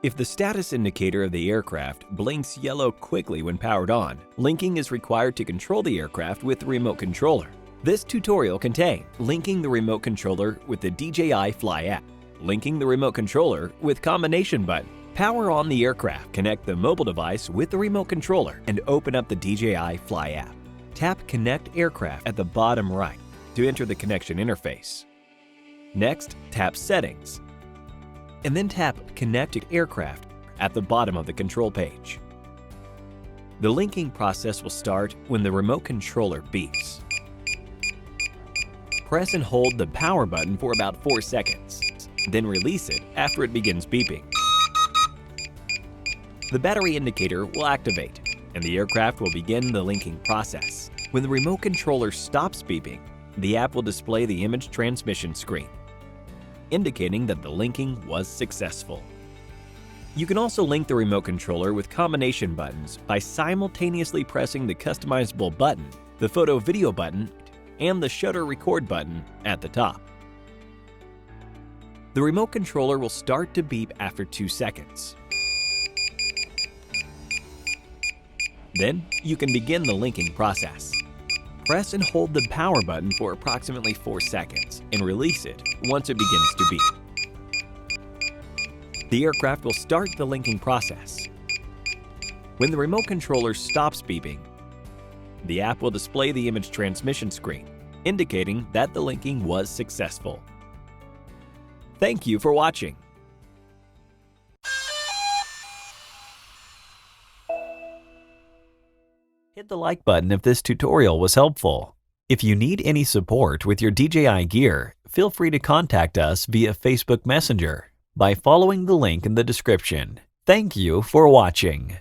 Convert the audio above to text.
If the status indicator of the aircraft blinks yellow quickly when powered on, linking is required to control the aircraft with the remote controller. This tutorial contains linking the remote controller with the DJI Fly app, linking the remote controller with combination button. Power on the aircraft, connect the mobile device with the remote controller, and open up the DJI Fly app. Tap Connect Aircraft at the bottom right to enter the connection interface. Next, tap Settings, and then tap Connect Aircraft at the bottom of the control page. The linking process will start when the remote controller beeps. Press and hold the power button for about 4 seconds, then release it after it begins beeping. The battery indicator will activate, and the aircraft will begin the linking process. When the remote controller stops beeping, the app will display the image transmission screen, indicating that the linking was successful. You can also link the remote controller with combination buttons by simultaneously pressing the customizable button, the photo video button, and the shutter record button at the top. The remote controller will start to beep after 2 seconds. Then you can begin the linking process. Press and hold the power button for approximately 4 seconds and release it once it begins to beep. The aircraft will start the linking process. When the remote controller stops beeping, the app will display the image transmission screen, indicating that the linking was successful. Thank you for watching. Hit the like button if this tutorial was helpful. If you need any support with your DJI gear, feel free to contact us via Facebook Messenger by following the link in the description. Thank you for watching.